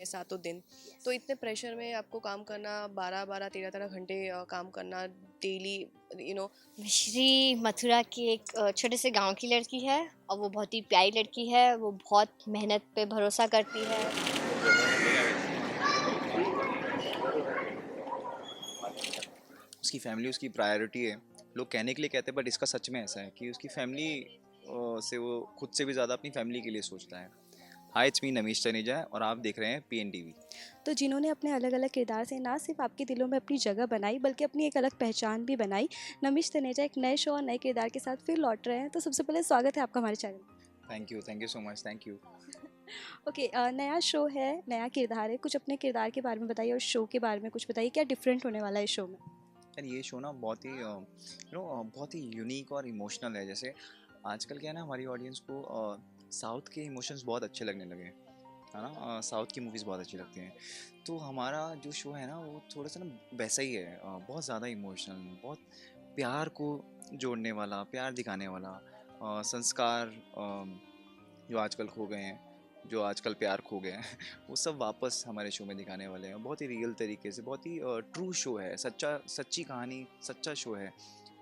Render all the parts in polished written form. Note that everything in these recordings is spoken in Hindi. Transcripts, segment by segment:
सातों दिन। तो इतने प्रेशर में आपको काम करना, 12-12 13-13 घंटे काम करना डेली, यू नो। मिश्री मथुरा की एक छोटे से गांव की लड़की है और वो बहुत ही प्यारी लड़की है। वो बहुत मेहनत पे भरोसा करती है। उसकी फैमिली उसकी प्रायोरिटी है। लोग कहने के लिए कहते हैं बट इसका सच में ऐसा है कि उसकी फैमिली से वो खुद से भी ज़्यादा अपनी फैमिली के लिए सोचता है। हाय, इट्स मी नमीश तनेजा और आप देख रहे हैं PNTV। तो जिन्होंने अपने अलग अलग किरदार से ना सिर्फ आपके दिलों में अपनी जगह बनाई बल्कि अपनी एक अलग पहचान भी बनाई, नमिश तनेजा एक नए शो और नए किरदार के साथ फिर लौट रहे हैं। तो सबसे पहले स्वागत है आपका हमारे चैनल में। Thank you so much, thank you. Okay, नया शो है, नया किरदार है, कुछ अपने किरदार के बारे में बताइए और शो के बारे में कुछ बताइए, क्या डिफरेंट होने वाला है इस शो में। यार ये शो ना बहुत ही बहुत ही यूनिक और इमोशनल है। जैसे आजकल क्या है ना, हमारी ऑडियंस को साउथ के इमोशंस बहुत अच्छे लगने लगे हैं, है ना। साउथ की मूवीज़ बहुत अच्छी लगती हैं। तो हमारा जो शो है ना वो थोड़ा सा ना वैसा ही है, बहुत ज़्यादा इमोशनल, बहुत प्यार को जोड़ने वाला, प्यार दिखाने वाला, संस्कार जो आजकल खो गए हैं, जो आजकल प्यार खो गए हैं वो सब वापस हमारे शो में दिखाने वाले हैं। बहुत ही रियल तरीके से, बहुत ही ट्रू शो है, सच्ची कहानी, सच्चा शो है।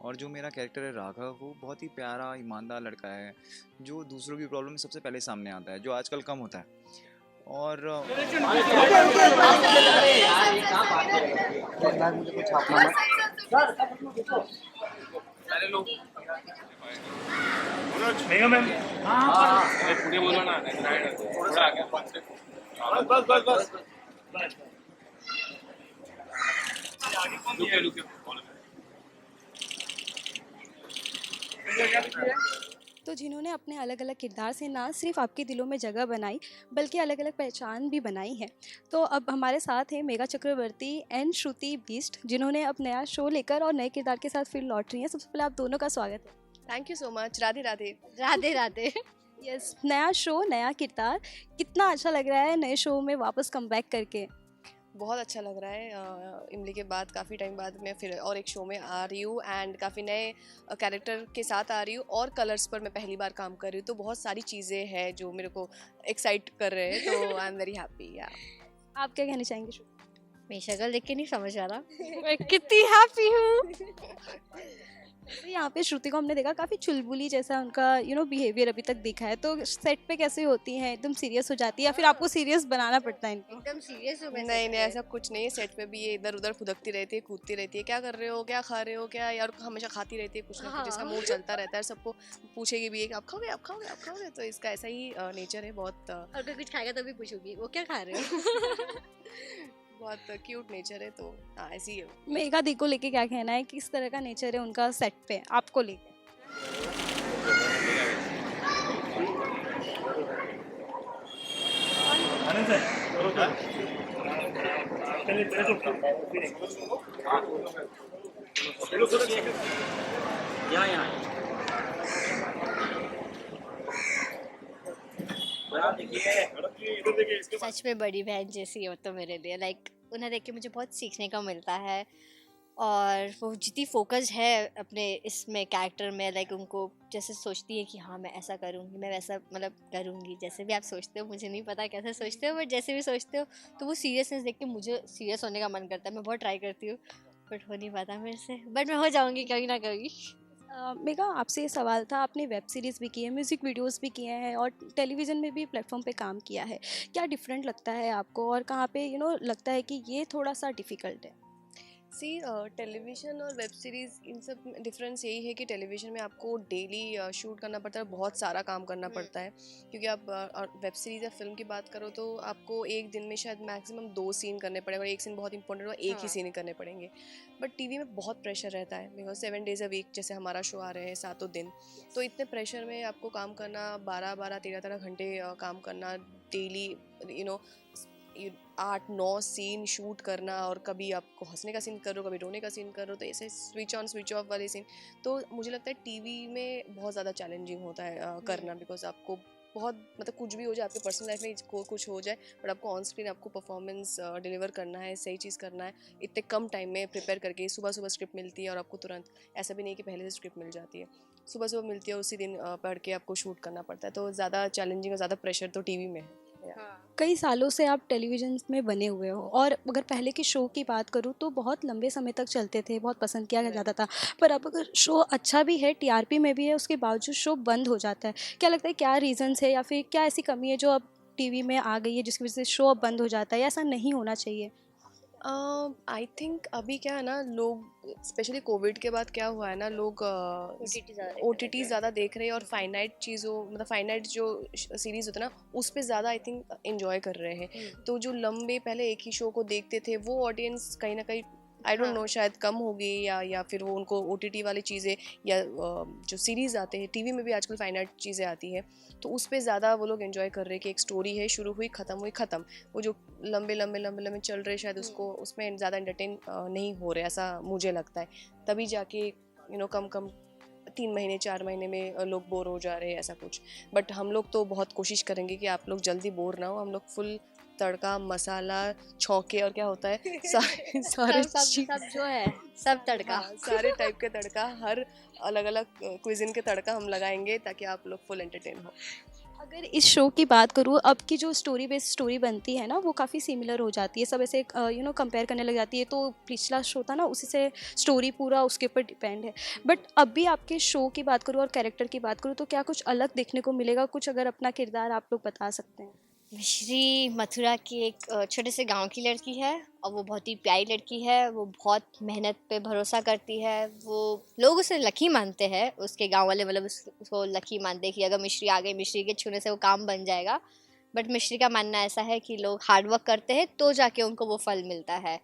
और जो मेरा कैरेक्टर है राघव, वो बहुत ही प्यारा ईमानदार लड़का है जो दूसरों की प्रॉब्लम सबसे पहले सामने आता है, जो आजकल कम होता है। और मेगा मैम। हाँ पूरे बोलो ना, थोड़ा आगे बस बस बस बस। रुके रुके तो जिन्होंने अपने अलग अलग किरदार से ना सिर्फ आपके दिलों में जगह बनाई बल्कि अलग अलग पहचान भी बनाई है, तो अब हमारे साथ हैं मेघा चक्रवर्ती एंड श्रुति बिष्ट, जिन्होंने अब नया शो लेकर और नए किरदार के साथ फिर लौट रही हैं। सबसे पहले आप दोनों का स्वागत है। Thank you so much. Radhe Radhe. Radhe Radhe. Yes, नया शो, नया किरदार, कितना अच्छा लग रहा है नए शो में वापस कम बैक करके। बहुत अच्छा लग रहा है। इमली के बाद काफ़ी टाइम बाद मैं फिर और एक शो में आ रही हूँ एंड काफ़ी नए कैरेक्टर के साथ आ रही हूँ और कलर्स पर मैं पहली बार काम कर रही हूँ। तो बहुत सारी चीज़ें हैं जो मेरे को एक्साइट कर रहे हैं, तो आई एम वेरी हैप्पी। या आप क्या कहना चाहेंगे श्रुति? मेरी शक्ल देख के नहीं समझ आ रहा मैं कितनी हैप्पी हूँ। तो यहाँ पे श्रुति को हमने देखा काफ़ी चुलबुली जैसा उनका बिहेवियर अभी तक दिखा है, तो सेट पे कैसे होती हैं, एकदम सीरियस हो जाती है या फिर आपको सीरियस बनाना पड़ता है इनको? एकदम सीरियस हो मैं नहीं नहीं, ऐसा कुछ नहीं है। सेट पे भी ये इधर उधर फुदकती रहती है, कूदती रहती है, क्या कर रहे हो, क्या खा रहे हो, क्या यार, हमेशा खाती रहती है कुछ ना कुछ। इसका हाँ। मूड चलता रहता है, सबको पूछेगी भी है कि आप खाओगे, आप खाओगे, आप खाओगे। तो इसका ऐसा ही नेचर है। बहुत और कोई कुछ खाएगा तो भी पूछूंगी वो क्या खा रहे हो। बहुत क्यूट नेचर है। तो हाँ, ऐसी है। मेघा दी को लेके क्या कहना है, किस तरह का नेचर है उनका सेट पे आपको लेके? आनंद सर बरोबर चलिए चलो यहाँ सच में बड़ी बहन जैसी हो तो मेरे लिए, लाइक उन्हें देख के मुझे बहुत सीखने का मिलता है। और वो जितनी फोकस है अपने इसमें कैरेक्टर में, लाइक उनको जैसे सोचती है कि हाँ मैं ऐसा करूँगी, मैं वैसा मतलब करूँगी, जैसे भी आप सोचते हो, मुझे नहीं पता कैसे सोचते हो बट जैसे भी सोचते हो, तो वो सीरियसनेस देख के मुझे सीरियस होने का मन करता है। मैं बहुत ट्राई करती हूँ बट हो नहीं पाता मेरे से, बट मैं हो जाऊँगी कभी ना कभी। मेघा, आपसे ये सवाल था, आपने वेब सीरीज़ भी की है, म्यूज़िक वीडियोस भी किए हैं और टेलीविज़न में भी प्लेटफॉर्म पे काम किया है, क्या डिफरेंट लगता है आपको और कहाँ पे लगता है कि ये थोड़ा सा डिफ़िकल्ट है? सी, टेलीविज़न और वेब सीरीज़, इन सब में डिफरेंस यही है कि टेलीविज़न में आपको डेली शूट करना पड़ता है, बहुत सारा काम करना पड़ता है। क्योंकि आप वेब सीरीज़ या फिल्म की बात करो तो आपको एक दिन में शायद मैक्सिमम 2 सीन करने पड़ेंगे और एक सीन बहुत इंपॉर्टेंट हो, एक ही हाँ। सीन करने पड़ेंगे। बट टीवी में बहुत प्रेशर रहता है, बिकॉज 7 डेज़ अ वीक जैसे हमारा शो आ रहे हैं, सातों दिन। तो इतने प्रेशर में आपको काम करना, 12-12 13-13 घंटे काम करना daily, you know 8-9 scene shoot करना, और कभी आपको हंसने का सीन कर रहे हो, कभी रोने का सीन कर रहे हो, तो ऐसे स्विच ऑन स्विच ऑफ वाले सीन। तो मुझे लगता है टीवी में बहुत ज़्यादा चैलेंजिंग होता है करना, बिकॉज आपको बहुत मतलब कुछ भी हो जाए, आपकी पर्सनल लाइफ में कुछ हो जाए, बट आपको ऑन स्क्रीन आपको परफॉर्मेंस डिलीवर करना है, सही चीज़ करना है, इतने कम टाइम में प्रिपेयर करके। सुबह सुबह स्क्रिप्ट मिलती है और आपको तुरंत, ऐसा भी नहीं कि पहले से स्क्रिप्ट मिल जाती है, सुबह सुबह मिलती है, उसी दिन पढ़ के आपको शूट करना पड़ता है। तो ज़्यादा चैलेंजिंग और ज़्यादा प्रेशर तो टीवी में है। कई सालों से आप टेलीविज़न में बने हुए हो, और अगर पहले के शो की बात करूँ तो बहुत लंबे समय तक चलते थे, बहुत पसंद किया जाता था। पर अब अगर शो अच्छा भी है, टीआरपी में भी है, उसके बावजूद शो बंद हो जाता है। क्या लगता है, क्या रीज़न्स है या फिर क्या ऐसी कमी है जो अब टीवी में आ गई है जिसकी वजह से शो अब बंद हो जाता है, या ऐसा नहीं होना चाहिए? आई थिंक अभी क्या है ना, लोग स्पेशली कोविड के बाद क्या हुआ है ना, लोग ओ टी टी ज़्यादा देख रहे हैं और फाइनाइट चीज़ों, मतलब फाइनाइट जो सीरीज़ होता है ना, उस पर ज़्यादा आई थिंक इंजॉय कर रहे हैं। तो जो लंबे पहले एक ही शो को देखते थे, वो ऑडियंस कहीं ना कहीं आई डोंट नो शायद कम हो गई, या फिर वो उनको ओ टी टी वाली चीज़ें या जो सीरीज़ आते हैं टीवी में भी आजकल फाइनाइट चीज़ें आती हैं, तो उस पर ज़्यादा वो लोग एंजॉय कर रहे हैं कि एक स्टोरी है, शुरू हुई ख़त्म। वो जो लंबे लंबे लंबे लंबे चल रहे, शायद उसको उसमें ज़्यादा एंटरटेन नहीं हो रहे, ऐसा मुझे लगता है। तभी जाके कम कम 3 महीने 4 महीने में लोग बोर हो जा रहे हैं, ऐसा कुछ। बट हम लोग तो बहुत कोशिश करेंगे कि आप लोग जल्दी बोर ना हो। हम लोग फुल तड़का मसाला छौके और क्या होता है सारे सारे सब जो है, सब तड़का। सारे टाइप के तड़का, हर अलग अलग क्विजिन के तड़का हम लगाएंगे ताकि आप लोग फुल एंटरटेन हो। अगर इस शो की बात करूँ, अब की जो स्टोरी बेस्ड स्टोरी बनती है ना, वो काफ़ी सिमिलर हो जाती है, सब ऐसे कंपेयर करने लग जाती है। तो पिछला शो था ना, उसी से स्टोरी पूरा उसके ऊपर डिपेंड है। बट अब भी आपके शो की बात करूँ और कैरेक्टर की बात करूँ, तो क्या कुछ अलग देखने को मिलेगा? कुछ अगर अपना किरदार आप लोग बता सकते हैं। मिश्री मथुरा की एक छोटे से गांव की लड़की है, और वो बहुत ही प्यारी लड़की है। वो बहुत मेहनत पे भरोसा करती है। वो लोग उसे लकी मानते हैं, उसके गांव वाले मतलब उसको लकी मानते हैं कि अगर मिश्री आ गई, मिश्री के छूने से वो काम बन जाएगा। बट मिश्री का मानना ऐसा है कि लोग हार्ड वर्क करते हैं तो जाके उनको वो फल मिलता है।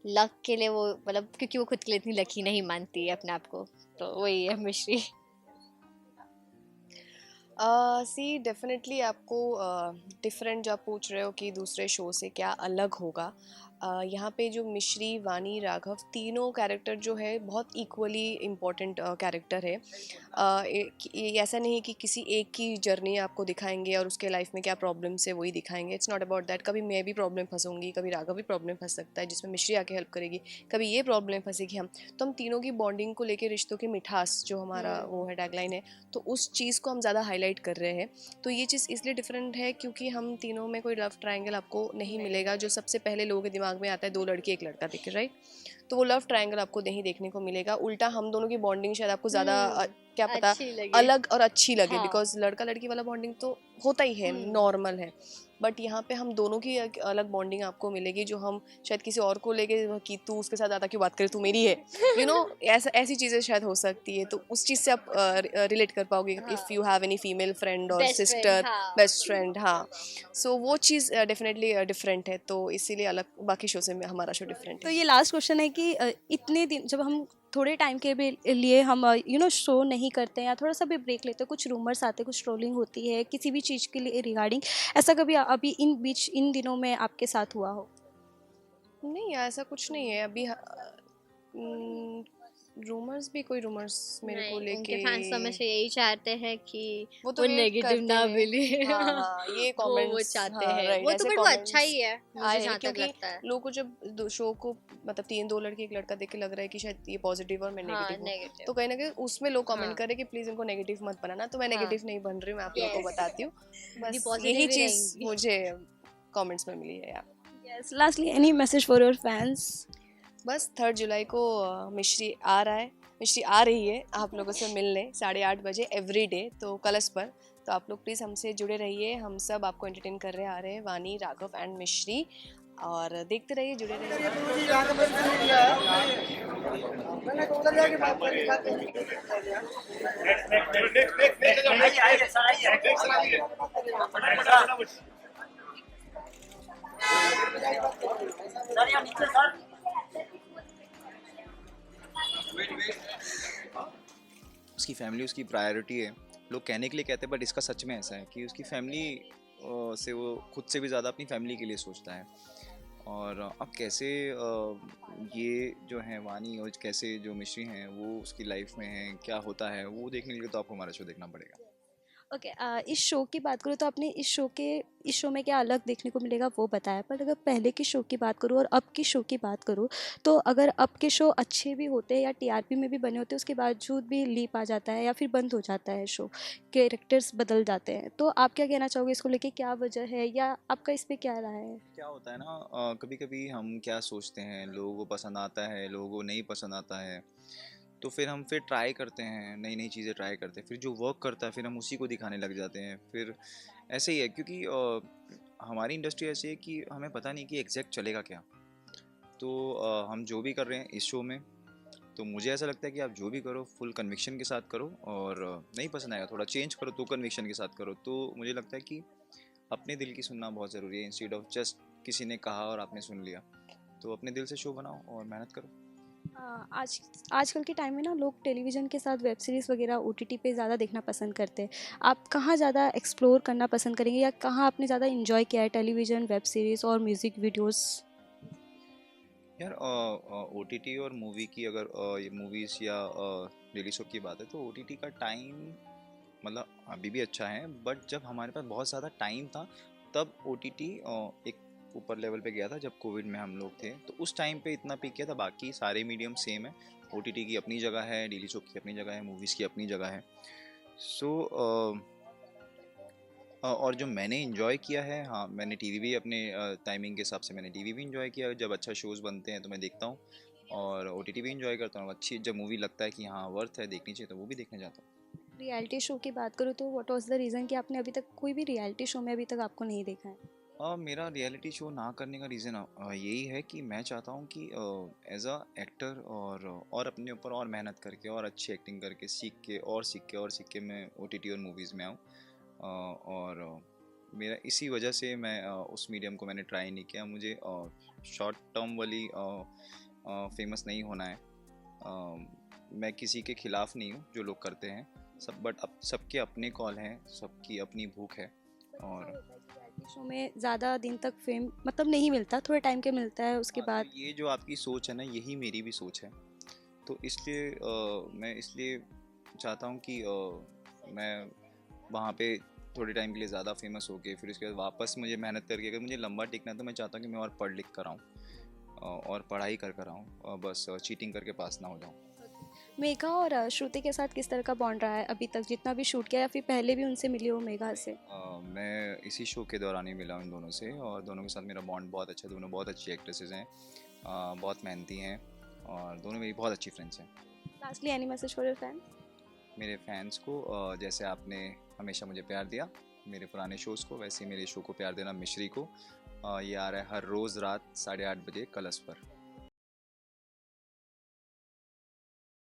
लक के लिए वो, मतलब क्योंकि वो खुद के लिए इतनी लकी नहीं मानती है अपने आप को, तो वही है मिश्री। सी डेफिनेटली आपको डिफरेंट, जो आप पूछ रहे हो कि दूसरे शो से क्या अलग होगा, यहाँ पे जो मिश्री, वानी, राघव, तीनों कैरेक्टर जो है बहुत इक्वली इम्पोर्टेंट कैरेक्टर है। ऐसा नहीं कि किसी एक की जर्नी आपको दिखाएंगे और उसके लाइफ में क्या प्रॉब्लम्स है वही दिखाएंगे। It's not about that. कभी मैं भी प्रॉब्लम फंसूंगी, कभी राघव भी प्रॉब्लम फंस सकता है जिसमें मिश्री आके हेल्प करेगी, कभी ये प्रॉब्लम फंसेगी हम। तो हम तीनों की बॉन्डिंग को लेके, रिश्तों की मिठास जो हमारा वो है टैगलाइन है, तो उस चीज़ को हम ज़्यादा हाईलाइट कर रहे हैं। तो ये चीज़ इसलिए डिफरेंट है क्योंकि हम तीनों में कोई लव ट्रायंगल आपको नहीं मिलेगा जो सबसे पहले लोगों के दिमाग में आता है, 2 लड़की 1 लड़का देखे, राइट। तो वो लव ट्रायंगल आपको नहीं देखने को मिलेगा। उल्टा हम दोनों की बॉन्डिंग शायद आपको ज़्यादा क्या पता अच्छी लगे। अलग और अच्छी लगे, हाँ। बिकॉज लड़का लड़की वाला बॉन्डिंग तो होता ही है, नॉर्मल है। बट यहाँ पे हम दोनों की एक अलग बॉन्डिंग आपको मिलेगी, जो हम शायद किसी और को लेके कि तू उसके साथ ज़्यादा क्यों बात करे, तू मेरी है, ऐसा ऐसी चीज़ें शायद हो सकती है। तो उस चीज़ से आप रिलेट कर पाओगे if you have any female friend और बेस्ट फ्रेंड, सिस्टर, हाँ। Best friend. हाँ, सो वो चीज़ डेफिनेटली डिफरेंट है, तो इसीलिए अलग बाकी शो से हमारा शो डिफरेंट तो है। ये लास्ट क्वेश्चन है कि इतने दिन जब हम थोड़े टाइम के भी लिए हम शो नहीं करते हैं या थोड़ा सा भी ब्रेक लेते हैं, कुछ रूमर्स आते हैं, कुछ ट्रोलिंग होती है किसी भी चीज़ के लिए रिगार्डिंग, ऐसा कभी अभी इन दिनों में आपके साथ हुआ हो? नहीं, ऐसा कुछ नहीं है अभी। रूमर्स भी, कोई रूमर्स मेरे को नहीं, लेके उनके फैंस तो हमेशा यही चाहते हैं कि वो तो वो वेट नेगेटिव करते ना हैं। मिले। हाँ हाँ, ये वो कमेंट्स, चाहते हाँ हैं, राइट, वो तो ऐसे बट वो अच्छा कमेंट्स ही है, मुझे आए जहाँ हैं तक क्योंकि लगता है। लोगों को जब शो को मतलब 3 2 लड़के 1 लड़का देख के लग रहा है कि शायद ये पॉजिटिव और मैं हाँ, नेगेटिव हूँ, नेगेटिव। तो कहीं ना कहीं उसमें लोग कमेंट हाँ। करें कि प्लीज़ इनको नेगेटिव मत बनाना। तो मैं हाँ। नेगेटिव नहीं बन रही हूँ, मैं आप लोगों को Yes. बताती हूँ। बड़ी बस पॉजिटिव यही ही चीज़ रहेंगी। मुझे कमेंट्स में मिली है यार। Yes, lastly any message for your fans? बस 3 जुलाई को मिश्री आ रही है आप लोगों से मिलने 8:30 बजे एवरी डे, तो कलश पर। तो आप लोग प्लीज़ हमसे जुड़े रहिए, हम सब आपको एंटरटेन कर रहे आ रहे हैं, वानी, राघव एंड मिश्री, और देखते रहिए, जुड़े रहिए। उसकी फैमिली उसकी प्रायोरिटी है। लोग कहने के लिए कहते हैं बट इसका सच में ऐसा है कि उसकी फैमिली से वो खुद से भी ज़्यादा अपनी फैमिली के लिए सोचता है। और अब कैसे ये जो है वानी और कैसे जो मिश्री हैं वो उसकी लाइफ में हैं, क्या होता है वो देखने के लिए तो आपको हमारा शो देखना पड़ेगा। ओके, इस शो की बात करूँ तो आपने इस शो में क्या अलग देखने को मिलेगा वो बताया, पर अगर पहले की शो की बात करूँ और अब की शो की बात करूँ, तो अगर अब के शो अच्छे भी होते हैं या टीआरपी में भी बने होते हैं, उसके बावजूद भी लीप आ जाता है या फिर बंद हो जाता है शो, कैरेक्टर्स बदल जाते हैं, तो आप क्या कहना चाहोगे इसको लेके, क्या वजह है या आपका इस पे क्या राय है? क्या होता है ना, कभी कभी हम क्या सोचते हैं, लोगों को पसंद आता है, लोगों को नहीं पसंद आता है, तो फिर ट्राई करते हैं, नई नई चीज़ें ट्राई करते हैं, फिर जो वर्क करता है फिर हम उसी को दिखाने लग जाते हैं। फिर ऐसे ही है, क्योंकि हमारी इंडस्ट्री ऐसी है कि हमें पता नहीं कि एग्जैक्ट चलेगा क्या। तो हम जो भी कर रहे हैं इस शो में, तो मुझे ऐसा लगता है कि आप जो भी करो फुल कन्विक्शन के साथ करो, और नहीं पसंद आएगा थोड़ा चेंज करो तो कन्विक्शन के साथ करो। तो मुझे लगता है कि अपने दिल की सुनना बहुत ज़रूरी है, इंस्टेड ऑफ जस्ट किसी ने कहा और आपने सुन लिया। तो अपने दिल से शो बनाओ और मेहनत करो। आज आजकल के टाइम में ना लोग टेलीविज़न के साथ वेब सीरीज़ वगैरह ओटीटी पे ज़्यादा देखना पसंद करते हैं। आप कहाँ ज़्यादा एक्सप्लोर करना पसंद करेंगे या कहाँ आपने ज़्यादा इन्जॉय किया है टेलीविज़न, वेब सीरीज़ और म्यूज़िक वीडियोस? यार ओ टी टी और मूवी की, अगर ये मूवीज़ या डेली शो की बात है, तो ओ टी टी का टाइम मतलब अभी भी अच्छा है, बट जब हमारे पास बहुत ज़्यादा टाइम था तब ओ टी टी एक ऊपर लेवल पे गया था, जब कोविड में हम लोग थे तो उस टाइम पे इतना पीक किया था। बाकी सारे मीडियम सेम है, ओ टी टी की अपनी जगह है, डेली शो की अपनी जगह है, मूवीज़ की अपनी जगह है। सो और जो मैंने इन्जॉय किया है, हाँ मैंने टीवी भी अपने टाइमिंग के हिसाब से मैंने टीवी भी इन्जॉय किया। जब अच्छा शोज़ बनते हैं तो मैं देखता हूँ, और ओ टी टी भी इन्जॉय करता हूँ। अच्छी जब मूवी लगता है कि हाँ वर्थ है, देखनी चाहिए, तो वो भी देखने जाता हूँ। रियलिटी शो की बात करूँ तो व्हाट वाज द रीज़न कि आपने अभी तक कोई भी रियलिटी शो में अभी तक आपको नहीं देखा है? मेरा रियलिटी शो ना करने का रीज़न यही है कि मैं चाहता हूँ कि एज अ एक्टर और अपने ऊपर और मेहनत करके और अच्छी एक्टिंग करके सीख के मैं ओ टी टी और मूवीज़ में आऊँ। और मेरा इसी वजह से मैं उस मीडियम को मैंने ट्राई नहीं किया। मुझे शॉर्ट टर्म वाली फेमस नहीं होना है। मैं किसी के ख़िलाफ़ नहीं हूँ जो लोग करते हैं सब, बट अब सबके अपने कॉल हैं, सबकी अपनी भूख है। और रियलिटी शो में ज़्यादा दिन तक फेम मतलब नहीं मिलता, थोड़े टाइम के मिलता है उसके हाँ, बाद। तो ये जो आपकी सोच है ना, यही मेरी भी सोच है। तो इसलिए मैं इसलिए चाहता हूँ कि मैं वहाँ पे थोड़े टाइम के लिए ज़्यादा फेमस हो के फिर उसके बाद वापस मुझे मेहनत करके, अगर मुझे लंबा टिकना है तो मैं चाहता हूँ कि मैं और पढ़ लिख कर आऊँ, और पढ़ाई कर कर आऊँ, बस चीटिंग करके पास ना हो जाऊँ। मेघा और श्रुति के साथ किस तरह का बॉन्ड रहा है अभी तक, जितना भी शूट किया या फिर पहले भी उनसे मिली हो मेघा से? मैं इसी शो के दौरान ही मिला हूँ इन दोनों से, और दोनों के साथ मेरा बॉन्ड बहुत अच्छा है। दोनों बहुत अच्छी एक्ट्रेसेस हैं, बहुत मेहनती हैं, और दोनों मेरी बहुत अच्छी फ्रेंड्स हैं। Lastly any message for your fan? मेरे फैंस को, जैसे आपने हमेशा मुझे प्यार दिया मेरे पुराने शोज़ को, वैसे ही मेरे शो को प्यार देना, मिश्री को। ये आ रहा है हर रोज़ रात 8:30 बजे कलर्स पर।